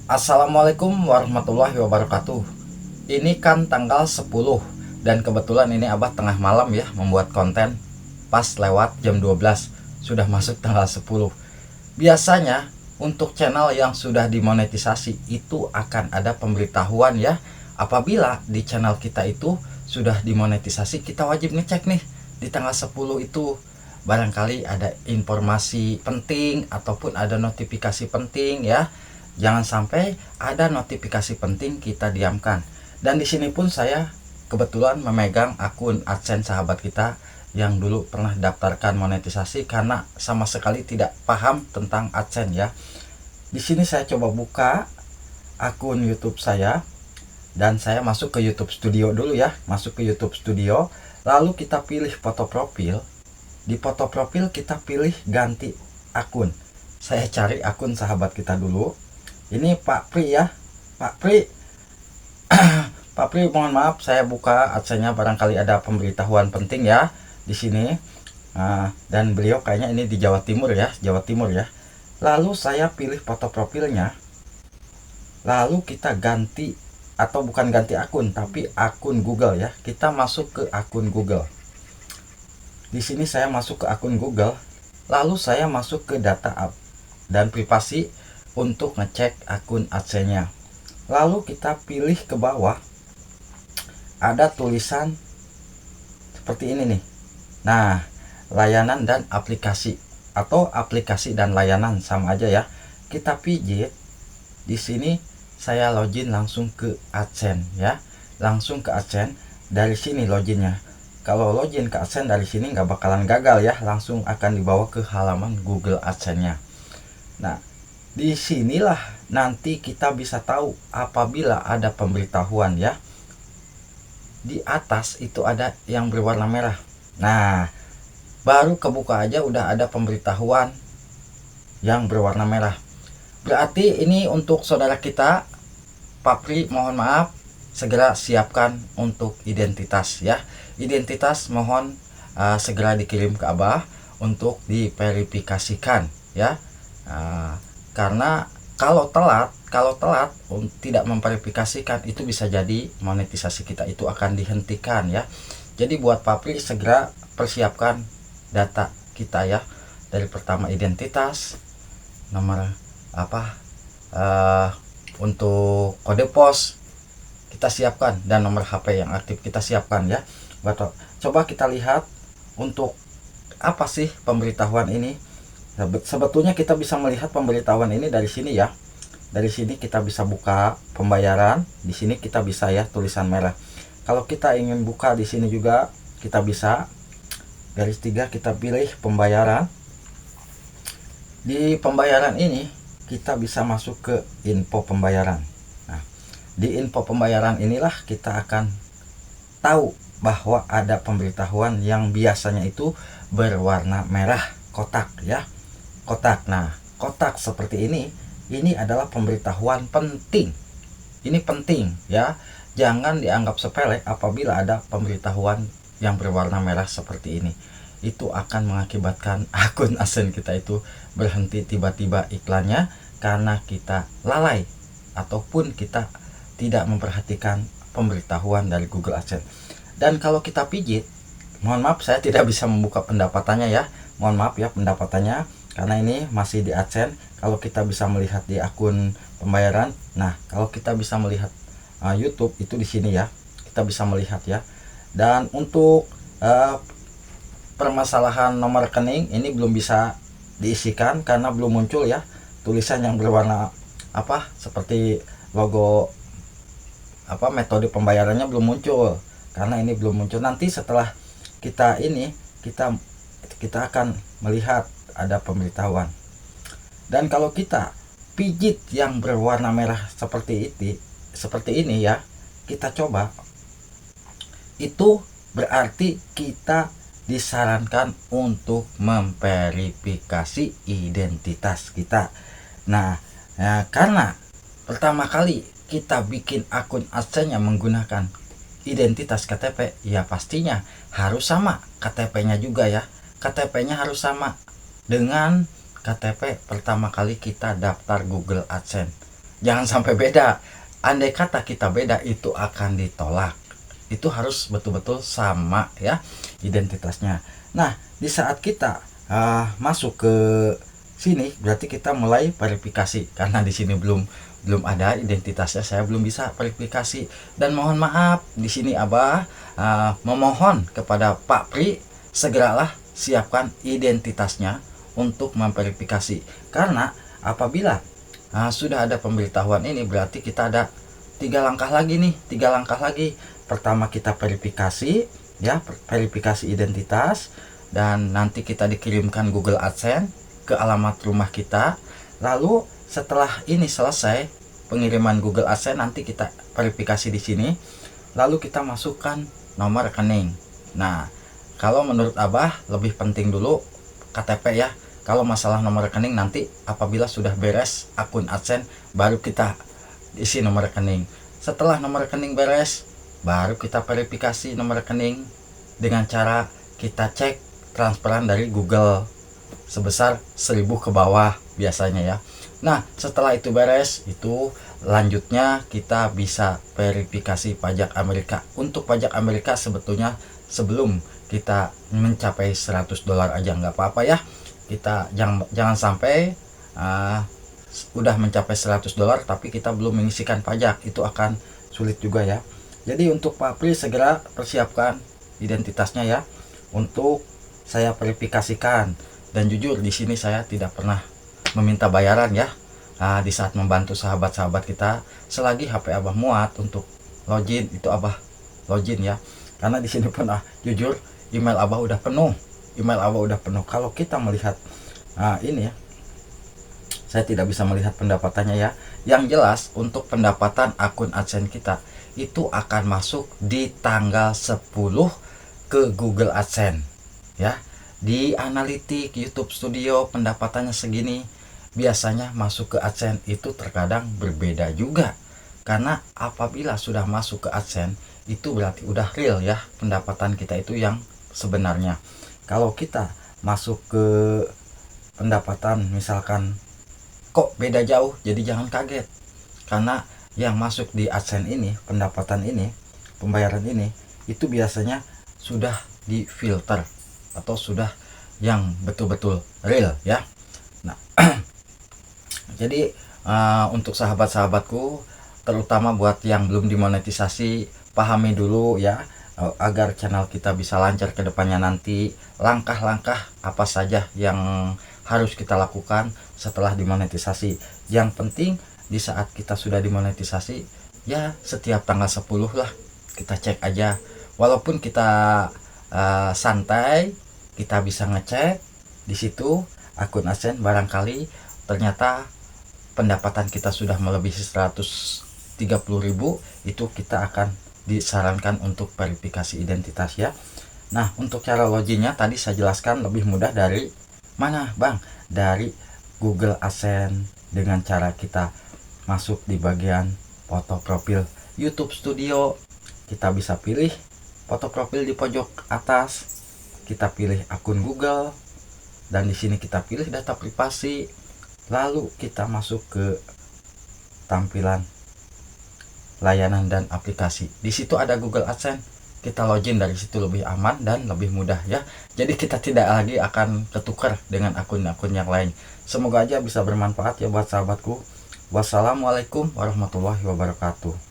Assalamualaikum warahmatullahi wabarakatuh. Ini kan tanggal 10 dan kebetulan ini Abah tengah malam ya membuat konten pas lewat jam 12. Sudah masuk tanggal 10. Biasanya untuk channel yang sudah dimonetisasi itu akan ada pemberitahuan ya. Apabila di channel kita itu sudah dimonetisasi, kita wajib ngecek nih di tanggal 10 itu barangkali ada informasi penting ataupun ada notifikasi penting ya. Jangan sampai ada notifikasi penting kita diamkan. Dan di sini pun saya kebetulan memegang akun AdSense sahabat kita yang dulu pernah daftarkan monetisasi karena sama sekali tidak paham tentang AdSense ya. Di sini saya coba buka akun YouTube saya dan saya masuk ke YouTube Studio dulu ya. Masuk ke YouTube Studio, lalu kita pilih foto profil. Di foto profil kita pilih ganti akun. Saya cari akun sahabat kita dulu. Ini Pak Pri ya, Pak Pri. Pak Pri, mohon maaf saya buka adsense-nya barangkali ada pemberitahuan penting ya di sini. Dan beliau kayaknya ini di Jawa Timur ya, Jawa Timur ya. Lalu saya pilih foto profilnya. Lalu kita ganti atau bukan ganti akun tapi akun Google ya. Kita masuk ke akun Google. Di sini saya masuk ke akun Google. Lalu saya masuk ke data app dan privasi untuk ngecek akun AdSense-nya. Lalu kita pilih ke bawah, ada tulisan seperti ini nih. Nah, layanan dan aplikasi atau aplikasi dan layanan sama aja ya. Kita pijit. Di sini saya login langsung ke AdSense ya. Langsung ke AdSense, dari sini loginnya. Kalau login ke AdSense dari sini nggak bakalan gagal ya, langsung akan dibawa ke halaman Google AdSense-nya. Nah, disinilah nanti kita bisa tahu apabila ada pemberitahuan ya. Di atas itu ada yang berwarna merah. Nah, baru kebuka aja udah ada pemberitahuan yang berwarna merah. Berarti ini untuk saudara kita, Pak Pri, mohon maaf, segera siapkan untuk identitas ya. Identitas mohon segera dikirim ke Abah untuk diverifikasikan ya. Karena kalau telat tidak memverifikasikan itu bisa jadi monetisasi kita itu akan dihentikan ya. Jadi buat Pak Pri segera persiapkan data kita ya. Dari pertama identitas, nomor untuk kode pos kita siapkan dan nomor HP yang aktif kita siapkan ya. Coba kita lihat untuk apa sih pemberitahuan ini. Sebetulnya kita bisa melihat pemberitahuan ini dari sini ya. Dari sini kita bisa buka pembayaran. Di sini kita bisa ya tulisan merah. Kalau kita ingin buka di sini juga kita bisa. Garis 3 kita pilih pembayaran. Di pembayaran ini kita bisa masuk ke info pembayaran. Nah, di info pembayaran inilah kita akan tahu bahwa ada pemberitahuan yang biasanya itu berwarna merah kotak ya. Kotak. Nah, kotak seperti ini adalah pemberitahuan penting. Ini penting ya. Jangan dianggap sepele apabila ada pemberitahuan yang berwarna merah seperti ini. Itu akan mengakibatkan akun AdSense kita itu berhenti tiba-tiba iklannya karena kita lalai ataupun kita tidak memperhatikan pemberitahuan dari Google AdSense. Dan kalau kita pijit, mohon maaf saya tidak bisa membuka pendapatannya ya. Mohon maaf ya pendapatannya karena ini masih di AdSense. Kalau kita bisa melihat di akun pembayaran, nah kalau kita bisa melihat YouTube itu di sini ya, kita bisa melihat ya. Dan untuk permasalahan nomor rekening ini belum bisa diisikan karena belum muncul ya tulisan yang berwarna seperti logo metode pembayarannya belum muncul karena ini belum muncul. Nanti setelah kita akan melihat ada pemberitahuan. Dan kalau kita pijit yang berwarna merah seperti ini ya, kita coba, itu berarti kita disarankan untuk memverifikasi identitas kita. Nah, karena pertama kali kita bikin akun AdSense yang menggunakan identitas KTP, ya pastinya harus sama KTP-nya juga ya. KTP-nya harus sama dengan KTP pertama kali kita daftar Google AdSense. Jangan sampai beda. Andai kata kita beda, itu akan ditolak. Itu harus betul-betul sama ya identitasnya. Nah, di saat kita masuk ke sini, berarti kita mulai verifikasi. Karena di sini belum ada identitasnya, saya belum bisa verifikasi. Dan mohon maaf, di sini Abah memohon kepada Pak Pri, segeralah siapkan identitasnya untuk memverifikasi. Karena apabila sudah ada pemberitahuan ini, berarti kita ada 3 langkah lagi nih, 3 langkah lagi. Pertama kita verifikasi ya, verifikasi identitas, dan nanti kita dikirimkan Google AdSense ke alamat rumah kita. Lalu setelah ini selesai pengiriman Google AdSense, nanti kita verifikasi di sini, lalu kita masukkan nomor rekening. Nah, kalau menurut Abah lebih penting dulu KTP ya. Kalau masalah nomor rekening nanti apabila sudah beres akun AdSense, baru kita isi nomor rekening. Setelah nomor rekening beres, baru kita verifikasi nomor rekening dengan cara kita cek transferan dari Google sebesar 1000 ke bawah biasanya ya. Nah, setelah itu beres, itu lanjutnya kita bisa verifikasi pajak Amerika. Untuk pajak Amerika sebetulnya sebelum kita mencapai $100 aja nggak apa-apa ya. Kita jangan sampai udah mencapai $100 tapi kita belum mengisikan pajak, itu akan sulit juga ya. Jadi untuk Pak Pri segera persiapkan identitasnya ya untuk saya verifikasikan. Dan jujur di sini saya tidak pernah meminta bayaran ya di saat membantu sahabat-sahabat kita. Selagi HP Abah muat untuk login, itu Abah login ya. Karena di sini pun jujur email Abah udah penuh. Kalau kita melihat ini ya, saya tidak bisa melihat pendapatannya ya. Yang jelas untuk pendapatan akun AdSense kita itu akan masuk di tanggal 10 ke Google AdSense ya. Di analitik YouTube Studio pendapatannya segini, biasanya masuk ke AdSense itu terkadang berbeda juga. Karena apabila sudah masuk ke AdSense, itu berarti udah real ya pendapatan kita itu yang sebenarnya. Kalau kita masuk ke pendapatan misalkan kok beda jauh, jadi jangan kaget. Karena yang masuk di AdSense ini, pendapatan ini, pembayaran ini, itu biasanya sudah difilter atau sudah yang betul-betul real ya. Nah, jadi untuk sahabat-sahabatku, terutama buat yang belum dimonetisasi, pahami dulu ya agar channel kita bisa lancar ke depannya nanti. Langkah-langkah apa saja yang harus kita lakukan setelah dimonetisasi. Yang penting di saat kita sudah dimonetisasi ya, setiap tanggal 10 lah kita cek aja. Walaupun kita santai, kita bisa ngecek di situ akun AdSense, barangkali ternyata pendapatan kita sudah melebihi 130.000, itu kita akan disarankan untuk verifikasi identitas ya. Nah, untuk cara loginnya tadi saya jelaskan lebih mudah dari mana Bang? Dari Google AdSense, dengan cara kita masuk di bagian foto profil YouTube Studio. Kita bisa pilih foto profil di pojok atas, kita pilih akun Google, dan di sini kita pilih data privasi. Lalu kita masuk ke tampilan layanan dan aplikasi. Di situ ada Google AdSense. Kita login dari situ, lebih aman dan lebih mudah ya. Jadi kita tidak lagi akan ketukar dengan akun-akun yang lain. Semoga aja bisa bermanfaat ya buat sahabatku. Wassalamualaikum warahmatullahi wabarakatuh.